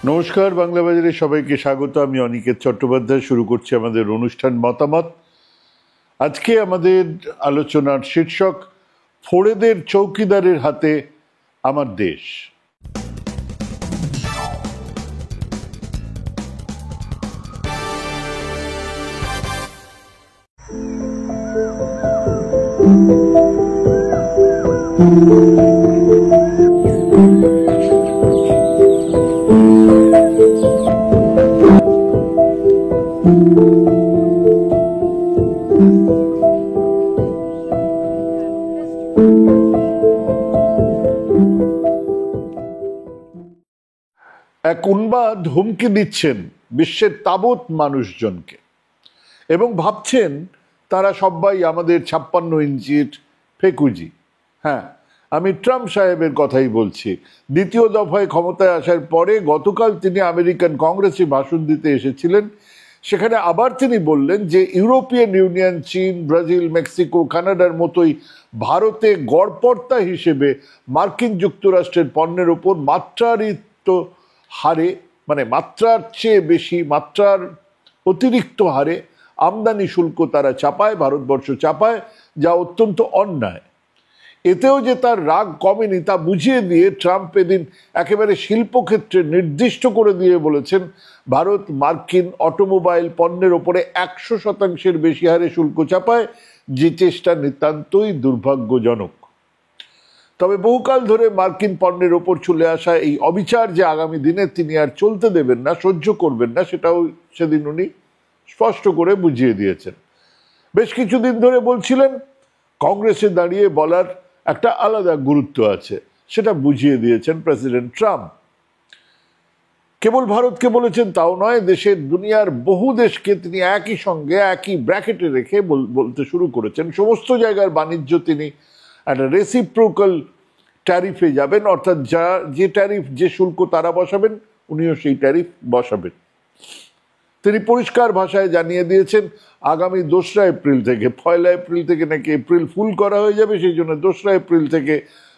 নমস্কার, বাংলা বাজারে সবাইকে স্বাগত। আমি অনিকেত চট্টোপাধ্যায়। শুরু করছি আমাদের অনুষ্ঠান মতামত। আজকে আমাদের আলোচনার শীর্ষক ফোড়েদের চৌকিদারের হাতে আমার দেশ। এক উন্মাদ হুমকি দিচ্ছেন বিশ্বের তাবৎ মানুষজনকে এবং ভাবছেন তারা সবাই আমাদের 56 ইঞ্চির ফেকুজি। হ্যাঁ, আমি ট্রাম্প সাহেবের কথাই বলছি। দ্বিতীয় দফায় ক্ষমতায় আসার পরে গতকাল তিনি আমেরিকান কংগ্রেসে ভাষণ দিতে এসেছিলেন। সেখানে আবার তিনি বললেন যে ইউরোপিয়ান ইউনিয়ন, চীন, ব্রাজিল, মেক্সিকো, কানাডার মতোই ভারতে গড়পড়তা হিসেবে মার্কিন যুক্তরাষ্ট্রের পণ্যের ওপর মাত্রাতিরিক্ত হারে, মানে মাত্রার চেয়ে বেশি, মাত্রার অতিরিক্ত হারে আমদানি শুল্ক তারা চাপায়, ভারতবর্ষ চাপায়, যা অত্যন্ত অন্যায়। এতেও যে তার রাগ কমেনি তা বুঝিয়ে দিয়ে ট্রাম্প এদিন একেবারে শিল্পক্ষেত্রে নির্দিষ্ট করে দিয়ে বলেছেন ভারত মার্কিন অটোমোবাইল পণ্যের ওপরে 100% বেশি হারে শুল্ক চাপায়, যে চেষ্টা নিতান্তই দুর্ভাগ্যজনক। তবে বহুকাল ধরে মার্কিন পণ্যের ওপর চলে আসা এই অবিচার যে আগামী দিনে তিনি আর চলতে দেবেন না, সহ্য করবেন না, সেটাও সেদিন উনি স্পষ্ট করে বুঝিয়ে দিয়েছেন। বেশ কিছুদিন ধরে বলছিলেন, কংগ্রেসে দাঁড়িয়ে বলার একটা আলাদা গুরুত্ব আছে, সেটা বুঝিয়ে দিয়েছেন প্রেসিডেন্ট ট্রাম্প। কেবল ভারতকে বলেছেন তাও নয়, দেশের দুনিয়ার বহু দেশকে তিনি একই সঙ্গে একই ব্র্যাকেটে রেখে বলতে শুরু করেছেন সমস্ত জায়গার বাণিজ্য তিনি একটা রেসিপ্রোকাল ট্যারিফে যাবেন, অর্থাৎ যে ট্যারিফ, যে শুল্ক তারা বসাবেন উনিও সেই ট্যারিফ বসাবেন। তিনি পরিষ্কার ভাষায় জানিয়ে দিয়েছেন আগামী 2রা এপ্রিল থেকে, 1লা এপ্রিল থেকে নাকি এপ্রিল ফুল করা হয়ে যাবে, সেই জন্য 2রা এপ্রিল থেকে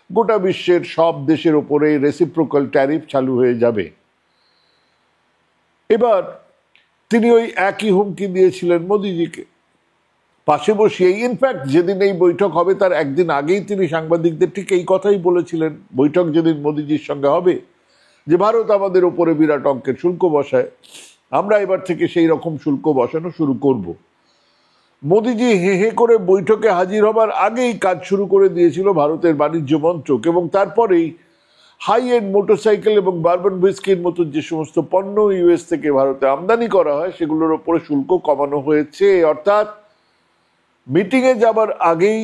গোটা বিশ্বের সব দেশের ওপরে রেসিপ্রোকাল ট্যারিফ চালু হয়ে যাবে। এবার তিনি ওই একই হুমকি দিয়েছিলেন মোদিজিকে পাশে বসিয়ে। ইনফ্যাক্ট যেদিন এই বৈঠক হবে তার একদিন আগেই তিনি সাংবাদিকদের ঠিক এই কথাই বলেছিলেন, বৈঠক যেদিন মোদিজির সঙ্গে হবে, যে ভারত আমাদের ওপরে বিরাট অঙ্কের শুল্ক বসায়, আমরা এবার থেকে সেই রকম শুল্ক বসানো শুরু করব। মোদিজি হে হে করে বৈঠকে হাজির হবার আগেই কাজ শুরু করে দিয়েছিল ভারতের বাণিজ্য মন্ত্রক, এবং তারপরেই হাই এন্ড মোটরসাইকেল এবং বারবন হুইস্কির মতো যে সমস্ত পণ্য ইউএস থেকে ভারতে আমদানি করা হয় সেগুলোর ওপরে শুল্ক কমানো হয়েছে। অর্থাৎ মিটিংয়ে যাবার আগেই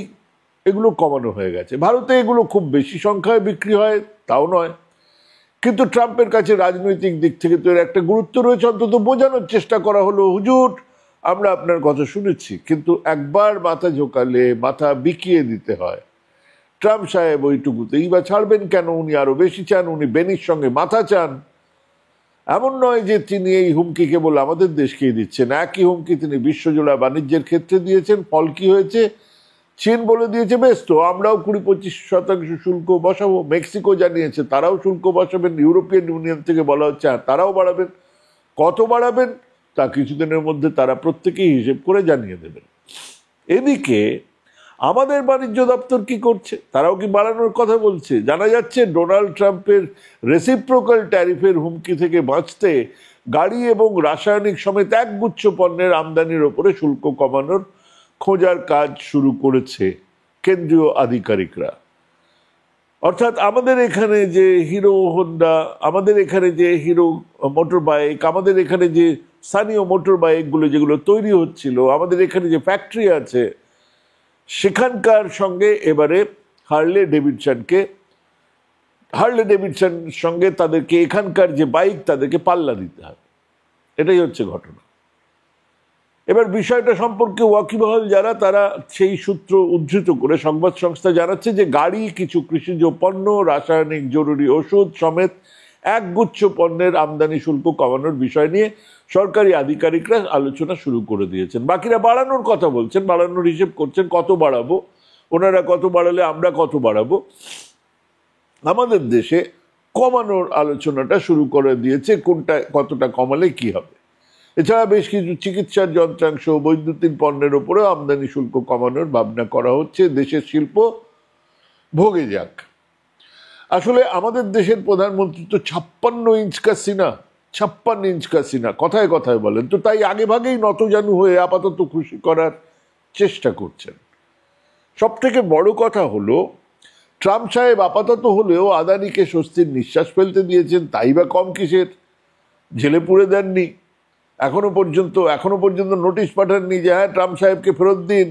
এগুলো কমানো হয়ে গেছে। ভারতে এগুলো খুব বেশি সংখ্যায় বিক্রি হয় তাও নয়, কিন্তু ট্রাম্পের কাছে রাজনৈতিক দিক থেকে তো এর একটা গুরুত্ব রয়েছে। অন্তত বোঝানোর চেষ্টা করা হলো, হুজুর আমরা আপনার কথা শুনেছি, কিন্তু একবার মাথা ঝোঁকালে মাথা বিকিয়ে দিতে হয়। ট্রাম্প সাহেব ওইটুকুতেই বা ছাড়বেন কেন? উনি আরো বেশি চান, উনি বেনির সঙ্গে মাথা চান। এমন নয় যে তিনি এই হুমকি কেবল আমাদের দেশকেই দিচ্ছেন, একই হুমকি তিনি বিশ্বজোড়া বাণিজ্যের ক্ষেত্রে দিয়েছেন। ফল কি হয়েছে? চীন বলে দিয়েছে বেশ তো, আমরাও 20-25% শুল্ক বসাবো। মেক্সিকো জানিয়েছে তারাও শুল্ক বসাবেন। ইউরোপিয়ান ইউনিয়ন থেকে বলা হচ্ছে তারাও বাড়াবেন। কত বাড়াবেন তা কিছুদিনের মধ্যে তারা প্রত্যেকেই হিসেব করে জানিয়ে দেবেন। এদিকে আমাদের বাণিজ্য দপ্তর কি করছে? তারাও কি বাড়ানোর কথা বলছে? জানা যাচ্ছে ডোনাল্ড ট্রাম্পের রেসিপ্রোকাল ট্যারিফের হুমকি থেকে বাঁচতে গাড়ি এবং রাসায়নিক সমেত একগুচ্ছ পণ্যের আমদানির ওপরে শুল্ক কমানোর খোঁজার কাজ শুরু করেছে কেন্দ্রীয় আধিকারিকরা। অর্থাৎ আমাদের এখানে যে হিরো হোন্ডা, আমাদের এখানে যে হিরো মোটর বাইক, আমাদের এখানে যে স্থানীয় মোটর বাইকগুলো যেগুলো তৈরি হচ্ছিল, আমাদের এখানে যে ফ্যাক্টরি আছে, সেখানকার সঙ্গে এবারে হার্লে ডেভিডসন সঙ্গে তাদেরকে এখানকার যে বাইক তাদেরকে পাল্লা দিতে হবে। এটাই হচ্ছে ঘটনা। এবার বিষয়টা সম্পর্কে ওয়াকিবহাল যারা, তারা সেই সূত্র উদ্ধৃত করে সংবাদ সংস্থা জানাচ্ছে যে গাড়ি, কিছু কৃষিজ পণ্য, রাসায়নিক জরুরি ওষুধ সমেত একগুচ্ছ পণ্যের আমদানি শুল্ক কমানোর বিষয় নিয়ে সরকারি আধিকারিকরা আলোচনা শুরু করে দিয়েছেন। বাকিরা বাড়ানোর কথা বলছেন, বাড়ানোর হিসেব করছেন, কত বাড়াবো, ওনারা কত বাড়ালে আমরা কত বাড়াবো। আমাদের দেশে কমানোর আলোচনাটা শুরু করে দিয়েছে, কোনটা কতটা কমালে কি হবে। এছাড়া বেশ কিছু চিকিৎসার যন্ত্রাংশ, বৈদ্যুতিন পণ্যের উপরেও আমদানি শুল্ক কমানোর ভাবনা করা হচ্ছে, দেশের শিল্প ভোগে যাক। আসলে আমাদের দেশের প্রধানমন্ত্রী তো 56 ইঞ্চ কা সিনা, 56 ইঞ্চ কা সিনা কথায় কথায় বলেন, তো তাই আগে ভাগেই নতজানু হয়ে আপাতত খুশি করার চেষ্টা করছেন। সব থেকে বড় কথা হলো, ট্রাম্প সাহেব আপাতত হলেও আদানিকে স্বস্তির নিঃশ্বাস ফেলতে দিয়েছেন, তাই বা কম কিসের? জেলে পুরে দেননি এখনো পর্যন্ত নোটিশ পাঠাননি যে হ্যাঁ ট্রাম্প সাহেবকে ফেরত দিন,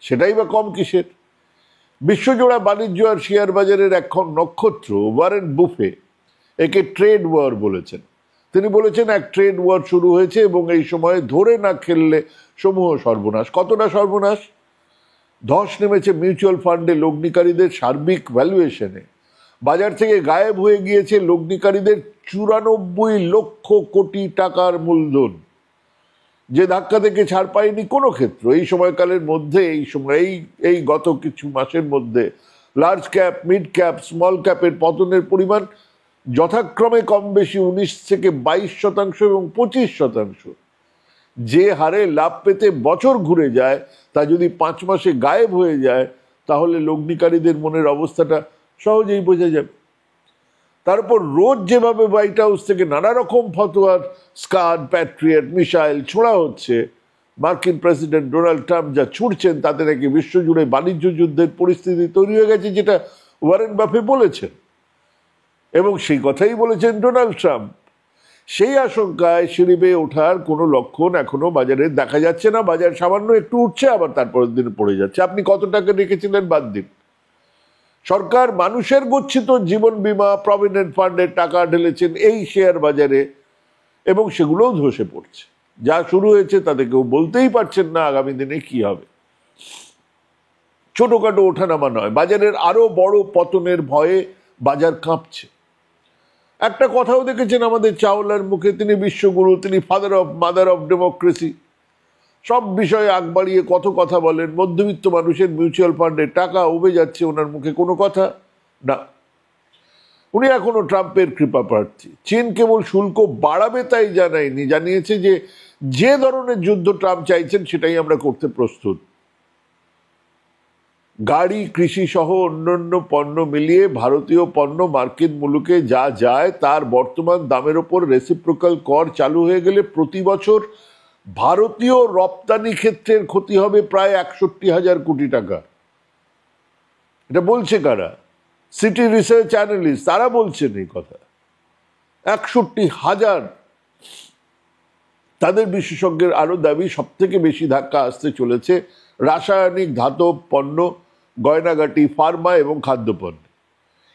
সেটাই বা কম কিসের? বিশ্বজোড়া বাণিজ্য আর শেয়ার বাজারের এক নক্ষত্র ওয়ারেন বুফে একে ট্রেড ওয়ার বলেছেন। তিনি বলেছেন এক ট্রেড ওয়ার শুরু হয়েছে এবং এই সময়ে ধরে না খেললে সমূহ সর্বনাশ। কতটা সর্বনাশ? ধস নেমেছে মিউচুয়াল ফান্ডে লগ্নিকারীদের সার্বিক ভ্যালুয়েশনে। বাজার থেকে গায়েব হয়ে গিয়েছে লগ্নিকারীদের 94 লক্ষ কোটি টাকার মূলধন, যে ধাক্কা থেকে ছাড় পায়নি কোনো ক্ষেত্র। এই সময়কালের মধ্যে এই গত কিছু মাসের মধ্যে large cap, mid cap, small ক্যাপের পতনের পরিমাণ যথাক্রমে কম বেশি 19 থেকে 22% এবং 25%। যে হারে লাভ পেতে বছর ঘুরে যায় তা যদি 5 মাসে গায়েব হয়ে যায়, তাহলে লগ্নিকারীদের মনের অবস্থাটা সহজেই বোঝা যাবে। তারপর রোজ যেভাবে হোয়াইট হাউস থেকে নানা রকম ফতোয়ার, স্কাড, প্যাট্রিয়ট, মিসাইল ছোড়া হচ্ছে, মার্কিন প্রেসিডেন্ট ডোনাল্ড ট্রাম্প যা ছুড়ছেন তাতে নাকি বিশ্বজুড়ে বাণিজ্য যুদ্ধের পরিস্থিতি তৈরি হয়ে গেছে, যেটা ওয়ারেন বাফে বলেছেন, এবং সেই কথাই বলেছেন ডোনাল্ড ট্রাম্প। সেই আশঙ্কায় সিঁড়ি বেয়ে ওঠার কোনো লক্ষণ এখনো বাজারে দেখা যাচ্ছে না। বাজার সামান্য একটু উঠছে, আবার তারপরের দিন পড়ে যাচ্ছে। আপনি কত টাকা রেখেছিলেন বাদ দিন। সরকার মানুষের গচ্ছিত জীবন বীমা, প্রভিডেন্ট ফান্ডের টাকা ঢেলেছেন এই শেয়ার বাজারে, এবং সেগুলোও ধসে পড়ছে। যা শুরু হয়েছে তাতে কেউ বলতেই পারছেন না আগামী দিনে কি হবে। ছোটখাটো ওঠানামা নয়, বাজারের আরো বড় পতনের ভয়ে বাজার কাঁপছে। একটা কথাও দেখেছেন আমাদের চাওলার মুখে, তিনি বিশ্বগুরু, তিনি মাদার অফ ডেমোক্রেসি, সব বিষয়ে আগ বাড়িয়ে কত কথা বলেন। মধ্যবিত্ত মানুষের মিউচুয়াল ফান্ডের টাকা উবে যাচ্ছে, ওনার মুখে কোনো কথা না। উনি এখনো ট্রাম্পের কৃপা প্রার্থী। চীন কেবল শুল্ক বাড়াবে তাই জানিয়েছে যে ধরনের যুদ্ধ ট্রাম্প চাইছেন সেটাই আমরা করতে প্রস্তুত। গাড়ি, কৃষি সহ অন্যান্য পণ্য মিলিয়ে ভারতীয় পণ্য মার্কিন মুলুকে যা যায় তার বর্তমান দামের ওপর রেসিপ্রোকাল কর চালু হয়ে গেলে প্রতি বছর ভারতীয় রপ্তানি ক্ষেত্রের ক্ষতি হবে প্রায় 61,000 কোটি টাকা। এটা বলছে কারা? সিটি রিসার্চ অ্যানালিস্ট, তারা বলছেন এই কথা। 61,000। তাদের বিশেষজ্ঞের আরো দাবি সব থেকে বেশি ধাক্কা আসতে চলেছে রাসায়নিক, ধাতব পণ্য, গয়নাগাটি, ফার্মা এবং খাদ্যপণ্য।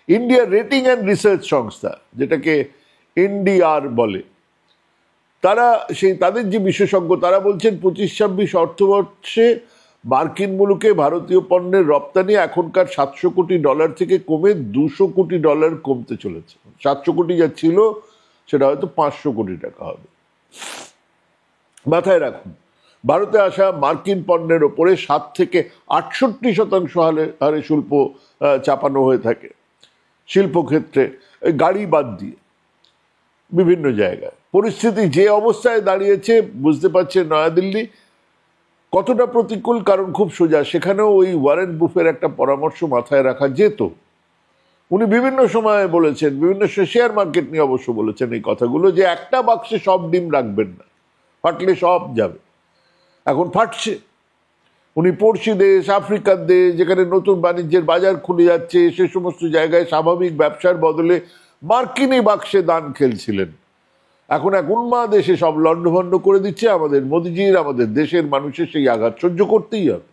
ইন্ডিয়া রেটিং অ্যান্ড রিসার্চ সংস্থা, যেটাকে এনডিআর বলে, তাদের যে বিশেষজ্ঞ তারা বলছেন 25-26 অর্থবর্ষে মার্কিন মুলুকে ভারতীয় পণ্যের রপ্তানি এখনকার $700 কোটি থেকে কমে $200 কোটি কমতে চলেছে। 700 কোটি যা ছিল সেটা হয়তো 500 কোটি টাকা হবে। মাথায় রাখুন, ভারতে আসা মার্কিন পণ্যের ওপরে 7 থেকে 68% হারে শুল্ক চাপানো হয়ে থাকে শিল্পক্ষেত্রে, গাড়ি বাদ দিয়ে বিভিন্ন জায়গায়। পরিস্থিতি যে অবস্থায় দাঁড়িয়েছে বুঝতে পারছে নয়াদিল্লি কতটা প্রতিকূল। কারণ খুব সোজা, সেখানেও ওই ওয়ারেন বুফের একটা পরামর্শ মাথায় রাখা যেত। উনি বিভিন্ন সময়ে বলেছেন, বিভিন্ন শেয়ার মার্কেট নিয়ে অবশ্য বলেছেন এই কথাগুলো, যে একটা বাক্সে সব ডিম রাখবেন না, ফাটলে সব যাবে। এখন ফাটছে। উনি পড়শি দেশ, আফ্রিকার দেশ, যেখানে নতুন বাণিজ্যের বাজার খুলে যাচ্ছে, সে সমস্ত জায়গায় স্বাভাবিক ব্যবসার বদলে মার্কিনী বাক্সে দান খেলছিলেন। এখন এক উন্মাদ এসে সব লণ্ডভণ্ড করে দিচ্ছে। আমাদের মোদিজির, আমাদের দেশের মানুষের সেই আঘাত সহ্য করতেই হবে।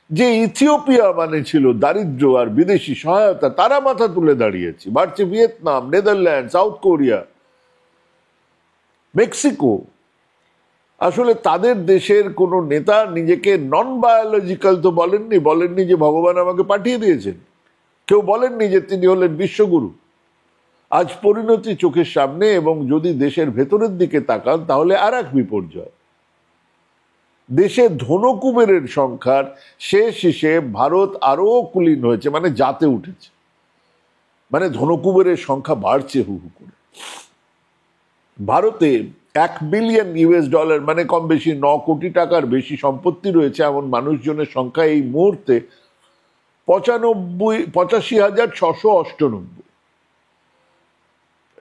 যে ইথিওপিয়া মানে ছিল দারিদ্র্য আর বিদেশি সহায়তা, তারা মাথা তুলে দাঁড়িয়েছে। বাড়ছে Vietnam, Netherland, south Korea, Mexico. আসলে তাদের দেশের কোনো নেতা নিজেকে নন বায়োলজিক্যাল তো বলেননি যে ভগবান আমাকে পাঠিয়ে দিয়েছেন। কেউ বলেননি যে তিনি হলেন বিশ্বগুরু। আজ পরিণতি চোখের সামনে, এবং যদি দেশের ভেতরের দিকে তাকান তাহলে আর এক বিপর্যয়। দেশে ধনকুবেরের সংখ্যার শেষ হিসেব ভারত আরো কুলীন হয়েছে, মানে জাতে উঠেছে। মানে ধনকুবেরের সংখ্যা বাড়ছে হু হু করে। ভারতে $1 বিলিয়ন মানে কম বেশি 9 কোটি টাকার বেশি সম্পত্তি রয়েছে এমন মানুষজনের সংখ্যা এই মুহূর্তে 85,698।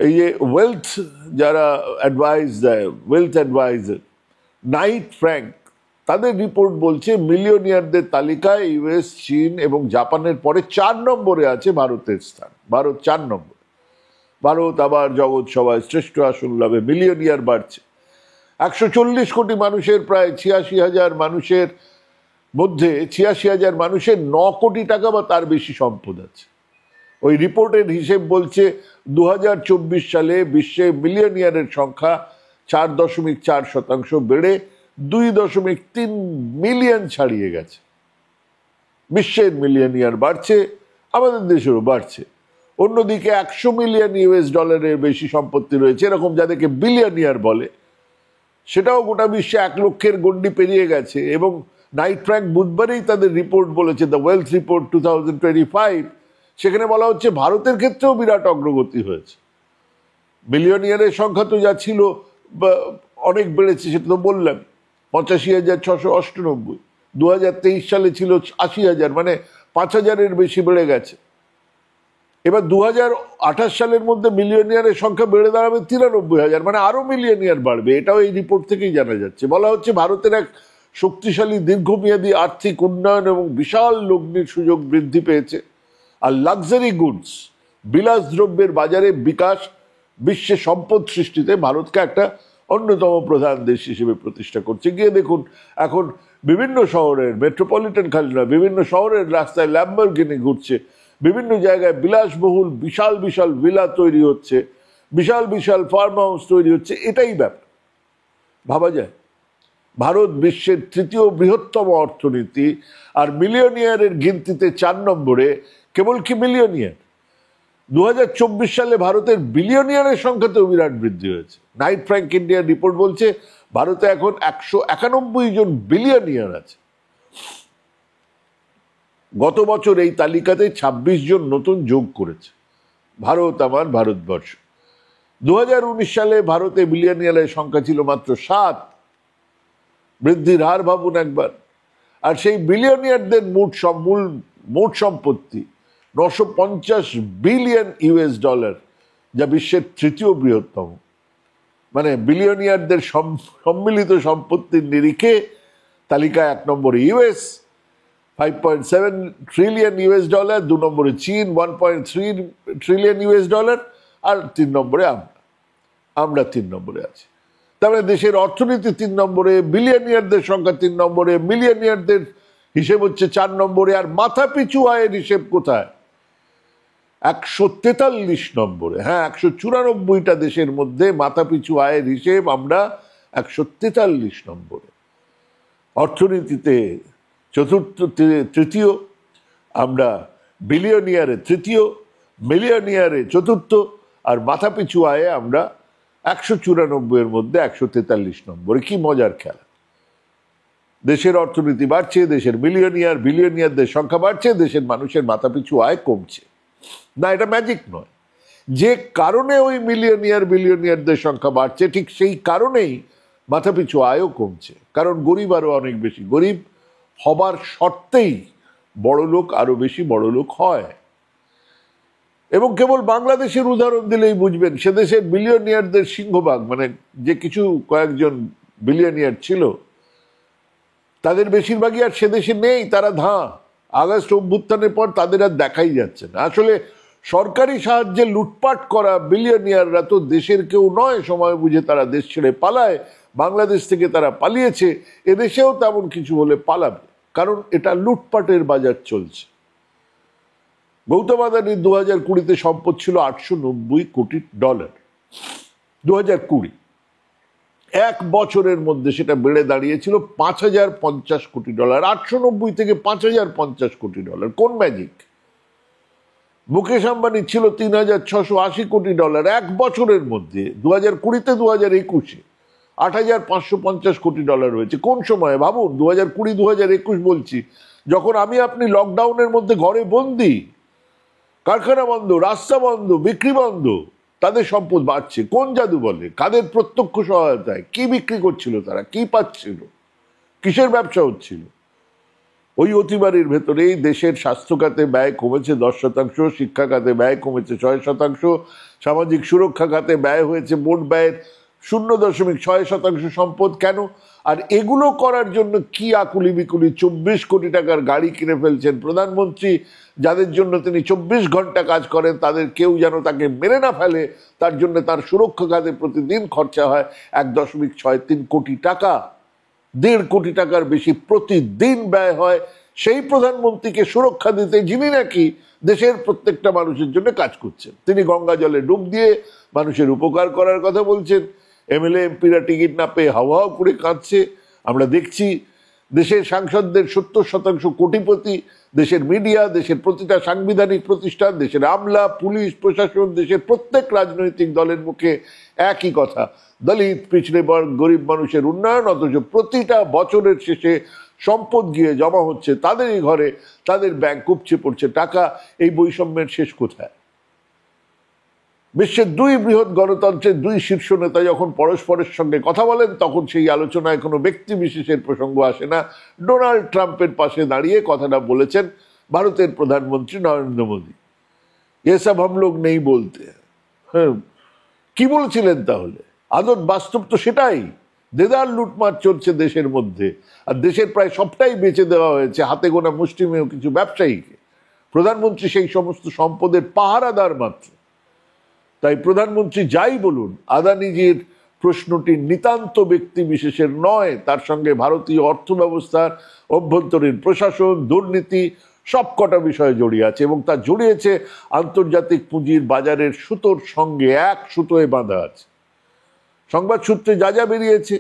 এই যে ওয়েলথ যারা অ্যাডভাইস দেয়, ওয়েলথ অ্যাডভাইজার নাইট ফ্র্যাঙ্ক, তাদের রিপোর্ট বলছে মিলিয়নিয়ারদের তালিকায় ইউএস, চীন এবং জাপানের পরে 4 নম্বরে আছে ভারতের স্থান। ভারত 4 নম্বর। ভারত আবার জগৎ সভায় শ্রেষ্ঠ আসন লাভে মিলিয়নিয়ার বাড়ছে। 140 কোটি মানুষের প্রায় 86,000 মানুষের মধ্যে 86,000 মানুষের 9 কোটি টাকা বা তার বেশি সম্পদ আছে। ওই রিপোর্টের হিসেব বলছে 2024 সালে বিশ্বে মিলিয়নিয়ারের সংখ্যা 4.4% বেড়ে 2.3 মিলিয়ন ছাড়িয়ে গেছে। বিশ্বের মিলিয়নিয়ার বাড়ছে, আমাদের দেশেরও বাড়ছে। অন্যদিকে $100 মিলিয়ন বেশি সম্পত্তি রয়েছে, এরকম যাদেরকে বিলিয়নিয়ার বলে, সেটাও গোটা বিশ্বে 1 লক্ষের গণ্ডি পেরিয়ে গেছে। এবং নাইট ফ্র্যাঙ্ক বুধবারই তাদের রিপোর্ট বলেছে, দ্য ওয়েলথ রিপোর্ট 2025, সেখানে বলা হচ্ছে ভারতের ক্ষেত্রেও বিরাট অগ্রগতি হয়েছে। বিলিয়নিয়ারের সংখ্যা তো যা ছিল অনেক বেড়েছে, সেটা তো বললাম, 85,698। 2023 সালে ছিল 80,000, মানে 5,000-এর বেশি বেড়ে গেছে। এবার 2028 সালের মধ্যে মিলিয়নিয়ারের সংখ্যা বেড়ে দাঁড়াবে 93,000, মানে আরো মিলিয়নিয়ার বাড়বে। এটাও এই রিপোর্ট থেকেই জানা যাচ্ছে। বলা হচ্ছে ভারতের এক শক্তিশালী দীর্ঘমেয়াদী আর্থিক উন্নয়ন এবং বিশাল লগ্নির সুযোগ বৃদ্ধি পেয়েছে। আর লাক্সারি গুডস, বিলাস দ্রব্যের বাজারে বিকাশ বিশ্বে সম্পদ সৃষ্টিতে ভারতকে একটা অন্যতম প্রধান দেশ হিসেবে প্রতিষ্ঠা করছে। গিয়ে দেখুন এখন বিভিন্ন শহরের, মেট্রোপলিটন খালি নয়, বিভিন্ন শহরের রাস্তায় ল্যাম্বরগিনি ঘুরছে, বিভিন্ন জায়গায় বিলাসবহুল বিশাল বিশাল ভিলা তৈরি হচ্ছে, বিশাল বিশাল ফার্ম হাউস তৈরি হচ্ছে। এটাই ব্যাপার। ভাবা যায় ভারত বিশ্বের 3য় বৃহত্তম অর্থনীতি, আর মিলিয়নিয়ারের গিনতিতে 4 নম্বরে। কেবল কি মিলিয়নিয়ার, 2024 সালে ভারতের বিলিয়নিয়ারের সংখ্যাতেও বিরাট বৃদ্ধি হয়েছে। নাইট ফ্র্যাঙ্ক ইন্ডিয়ার রিপোর্ট বলছে ভারতে এখন 191 জন বিলিয়নিয়ার আছে। গত বছর এই তালিকাতে 26 জন নতুন যোগ করেছে ভারত, আমার ভারতবর্ষ। 2019 সালে ভারতে বিলিয়নিয়ারের সংখ্যা ছিল মাত্র 7। বৃদ্ধির হার ভাবুন একবার। আর সেই বিলিয়নিয়ারদের মোট সম্পত্তি $950 বিলিয়ন, যা বিশ্বের 3য় বৃহত্তম। মানে বিলিয়নিয়ারদের সম্মিলিত সম্পত্তির নিরিখে তালিকায় 1 নম্বরে ইউএস, $5.7 ট্রিলিয়ন, 2 নম্বরে চীন, $1.3 ট্রিলিয়ন, আর 3 নম্বরে আমরা 3 নম্বরে আছি। তারপরে দেশের অর্থনীতি 3 নম্বরে, বিলিয়নিয়ারদের সংখ্যা 3 নম্বরে, মিলিয়নিয়ারদের হিসেব হচ্ছে 4 নম্বরে, আর মাথা পিছু আয়ের হিসেব কোথায়? 143 নম্বরে। হ্যাঁ, 194টা দেশের মধ্যে মাথা পিছু আয়ের হিসেব আমরা 143 নম্বরে। অর্থনীতিতে তৃতীয়, আমরা বিলিয়নিয়ারে তৃতীয়, মিলিয়নিয়ারে চতুর্থ, আর মাথা পিছু আয়ে আমরা 194-এর মধ্যে 143 নম্বরে। কি মজার খেলা! দেশের অর্থনীতি বাড়ছে, দেশের বিলিয়নিয়ারদের সংখ্যা বাড়ছে, দেশের মানুষের মাথাপিছু আয় কমছে। না, এটা ম্যাজিক নয়। যে কারণে ওই বিলিয়নিয়ারদের সংখ্যা বাড়ছে, ঠিক সেই কারণেই মাথাপিছু আয়ও কমছে। কারণ গরিব আরো অনেক বেশি গরিব হবার শর্তেই বড়লোক আরো বেশি বড়লোক হয়। এবং কেবল বাংলাদেশের উদাহরণ দিলেই বুঝবেন, সে দেশের বিলিয়নিয়ারদের সিংহভাগ, মানে যে কিছু কয়েকজন বিলিয়নিয়ার ছিল, তাদের বেশিরভাগই আর সে দেশে নেই। তারা আগস্ট অভ্যুত্থানের পর তাদের আর দেখাই যাচ্ছে না। আসলে সরকারি সাহায্যে লুটপাট করা বিলিয়নিয়াররা তো দেশের কেউ নয়। সময় বুঝে তারা দেশ ছেড়ে পালায়। বাংলাদেশ থেকে তারা পালিয়েছে, এদেশেও তেমন কিছু হলে পালাবে, কারণ এটা লুটপাটের বাজার চলছে। গৌতম আদানির 2020-তে সম্পদ ছিল $890 কোটি। 2020 1 বছরের মধ্যে সেটা বেড়ে দাঁড়িয়েছিল $5,050 কোটি। 890 থেকে $5,050 কোটি। কোন ম্যাজিক? মুকেশ আম্বানি ছিল $3,680 কোটি 1 বছরের মধ্যে। 2020-তে 2021-এ 8,550 কোটি হয়েছে। কোন সময়ে ভাবুন, 2020-2021 বলছি, যখন আমি আপনি লকডাউনের মধ্যে ঘরে বন্দি। কারখানা বন্ধ, রাস্তা বন্ধ, বিক্রি বন্ধ, তাদের সম্পদ বাড়ছে কোন জাদু বলে? কাদের প্রত্যক্ষ সহায়তায়? কি বিক্রি করছিল তারা? কি পাচ্ছিল? কিসের ব্যবসা হচ্ছিল? ওই অতিবারীর ভেতরেই দেশের স্বাস্থ্য খাতে ব্যয় কমেছে 10%, শিক্ষা খাতে ব্যয় কমেছে 6%, সামাজিক সুরক্ষা খাতে ব্যয় হয়েছে মোট ব্যয়ের 0.6% সম্পদ। কেন? আর এগুলো করার জন্য কি আকুলি বিকুলি 24 কোটি টাকার গাড়ি কিনে ফেলছেন প্রধানমন্ত্রী, যাদের জন্য তিনি 24 ঘন্টা কাজ করেন, তাদের কেউ যেন তাকে মেরে না ফেলে, তার জন্য তার সুরক্ষা খাতে প্রতিদিন খরচা হয় 1.63 কোটি টাকা। 1.5 কোটি টাকার বেশি প্রতিদিন ব্যয় হয় সেই প্রধানমন্ত্রীকে সুরক্ষা দিতে, যিনি নাকি দেশের প্রত্যেকটা মানুষের জন্য কাজ করছেন। তিনি গঙ্গা জলে ডুব দিয়ে মানুষের উপকার করার কথা বলছেন। এমএলএ এমপিরা টিকিট না পেয়ে হাওয়া করে কাঁদছে। আমরা দেখছি দেশের সাংসদদের 70% কোটিপতি, দেশের মিডিয়া, দেশের প্রতিটা সাংবিধানিক প্রতিষ্ঠান, দেশের আমলা, পুলিশ, প্রশাসন, দেশের প্রত্যেক রাজনৈতিক দলের মুখে একই কথা, দলিত, পিছড়ে বর্গ, গরিব মানুষের উন্নয়ন। অথচ প্রতিটা বছরের শেষে সম্পদ গিয়ে জমা হচ্ছে তাদেরই ঘরে, তাদের ব্যাংক উপচে পড়ছে টাকা। এই বৈষম্যের শেষ কোথায়? বিশ্বের 2 বৃহৎ গণতন্ত্রের 2 শীর্ষ নেতা যখন পরস্পরের সঙ্গে কথা বলেন, তখন সেই আলোচনায় কোনো ব্যক্তি বিশেষের প্রসঙ্গ আসে না। ডোনাল্ড ট্রাম্পের পাশে দাঁড়িয়ে কথাটা বলেছেন ভারতের প্রধানমন্ত্রী নরেন্দ্র মোদী। এসব হাম লোক নেই বলতে। হ্যাঁ, কি বলছিলেন তাহলে? আদত বাস্তব তো সেটাই। দেদার লুটমার চলছে দেশের মধ্যে, আর দেশের প্রায় সবটাই বেচে দেওয়া হয়েছে হাতে গোনা মুষ্টিমেয় কিছু ব্যবসায়ীকে। প্রধানমন্ত্রী সেই সমস্ত সম্পদের পাহারাদার মাত্র। তাই প্রধানমন্ত্রী যাই বলুন, আদানিজির প্রশ্নটি নিতান্ত ব্যক্তি বিশেষের নয়, তার সঙ্গে ভারতীয় অর্থব্যবস্থার, অভ্যন্তরীণ প্রশাসন, দুর্নীতি সবকটা বিষয়ে জড়িয়ে আছে, এবং তা জড়িয়েছে আন্তর্জাতিক পুঁজির বাজারের সুতোর সঙ্গে, এক সুতোয় বাঁধা আছে। সংবাদ সূত্রে যা যা বেরিয়েছে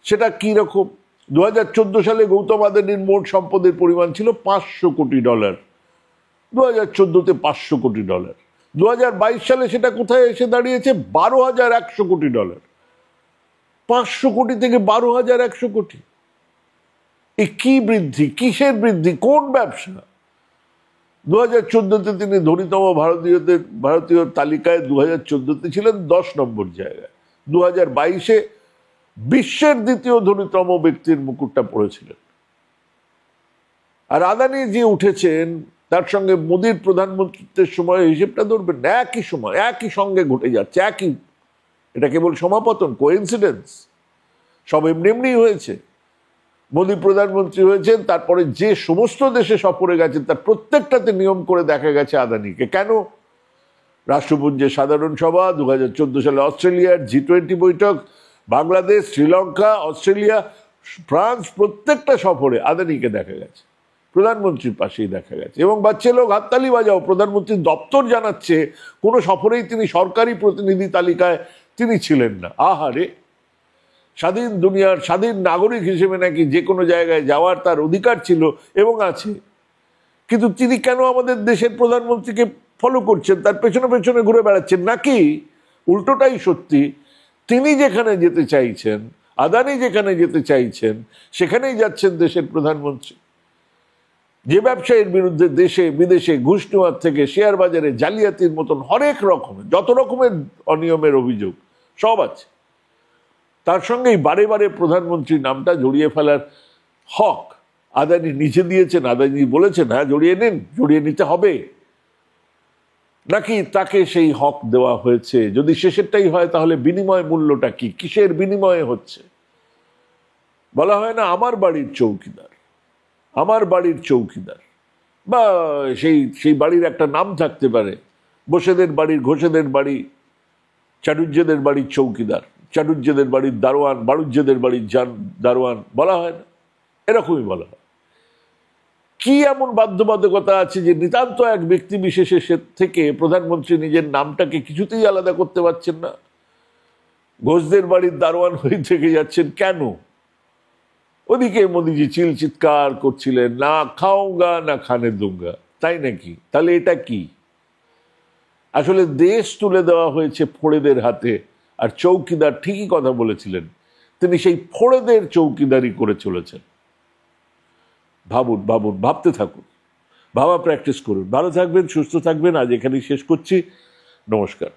সেটা কি রকম? 2014 সালে গৌতম আদানির মোট সম্পদের পরিমাণ ছিল $500 কোটি। 2014-তে $500 কোটি। 2022 সালে সেটা কোথায় এসে দাঁড়িয়েছে? $12,100 কোটি। 500 কোটি থেকে 12,100 কোটি। এই কি বৃদ্ধি? কিসের বৃদ্ধি? কোন ব্যবসা? 2014-তে তিনি ধনীতম ভারতীয় তালিকায় 2014-তে ছিলেন 10 নম্বর জায়গায়। 2022-এ বিশ্বের দ্বিতীয় ধনীতম ব্যক্তির মুকুটটা পড়েছিলেন। আর আদানি যে উঠেছেন, তার সঙ্গে মোদির প্রধানমন্ত্রীত্বের সময় হিসেবটা ধরবেন, একই সময় একই সঙ্গে ঘটে যাচ্ছে। এটা কেবল সমাপতন, কোইন্সিডেন্স? সব এমনি এমনি হয়েছে। মোদী প্রধানমন্ত্রী হয়েছেন, তারপরে যে সমস্ত দেশে সফরে গেছেন তার প্রত্যেকটাতে নিয়ম করে দেখা গেছে আদানিকে। কেন? রাষ্ট্রপুঞ্জের সাধারণ সভা, 2014 সালে অস্ট্রেলিয়ার G20 বৈঠক, বাংলাদেশ, শ্রীলঙ্কা, অস্ট্রেলিয়া, ফ্রান্স, প্রত্যেকটা সফরে আদানিকে দেখা গেছে, প্রধানমন্ত্রীর পাশেই দেখা গেছে। এবং বাচ্চা লোক হাততালি বাজাও, প্রধানমন্ত্রীর দপ্তর জানাচ্ছে কোনো সফরেই তিনি সরকারি প্রতিনিধি তালিকায় তিনি ছিলেন না। আহারে, স্বাধীন দুনিয়ার স্বাধীন নাগরিক হিসেবে নাকি যে কোনো জায়গায় যাওয়ার তার অধিকার ছিল এবং আছে। কিন্তু তিনি কেন আমাদের দেশের প্রধানমন্ত্রীকে ফলো করছেন, তার পেছনে পেছনে ঘুরে বেড়াচ্ছেন? নাকি উল্টোটাই সত্যি, তিনি যেখানে যেতে চাইছেন, আদানি যেখানে যেতে চাইছেন, সেখানেই যাচ্ছেন দেশের প্রধানমন্ত্রী? যে ব্যবসায়ীর বিরুদ্ধে দেশে বিদেশে ঘুষ নেওয়ার থেকে শেয়ার বাজারে জালিয়াতির মতন হরেক রকমের, যত রকমের অনিয়মের অভিযোগ সব আছে, তার সঙ্গেই বারে বারে প্রধানমন্ত্রীর নামটা জড়িয়ে ফেলার হক আদানি নিজে দিয়েছেন। আদানি বলেছেন হ্যাঁ জড়িয়ে নিন, জড়িয়ে নিতে হবে, নাকি তাকে সেই হক দেওয়া হয়েছে? যদি শেষেরটাই হয় তাহলে বিনিময় মূল্যটা কি? কিসের বিনিময়ে হচ্ছে? বলা হয় না আমার বাড়ির চৌকিদার, আমার বাড়ির চৌকিদার, বা সেই বাড়ির একটা নাম থাকতে পারে, বসেদের বাড়ির, ঘোষেদের বাড়ি, চাটুর্যেদের বাড়ির চৌকিদার, চাটুর্যেদের বাড়ির দারোয়ান, বাড়ুজ্যেদের বাড়ির দারোয়ান, বলা হয় না? এরকমই বলা হয়। কি এমন বাধ্যবাধকতা আছে যে নিতান্ত এক ব্যক্তি বিশেষের থেকে প্রধানমন্ত্রী নিজের নামটাকে কিছুতেই আলাদা করতে পারছেন না? ঘোষদের বাড়ির দারোয়ান হয়ে থেকে যাচ্ছেন কেন? ওদিকে মোদিজি চিৎকার করছিলেন না খাওগা না খানে দুঙ্গা, তাই নাকি? তাহলে এটা কি? আসলে দেশ তুলে দেওয়া হয়েছে ফোড়েদের হাতে, আর চৌকিদার ঠিকই কথা বলেছিলেন, তিনি সেই ফোড়েদের চৌকিদারি করে চলেছেন। ভাবুন, ভাবুন, ভাবতে থাকুন। ভাবা প্র্যাকটিস করুন। ভালো থাকবেন, সুস্থ থাকবেন। আজ এখানেই শেষ করছি। নমস্কার।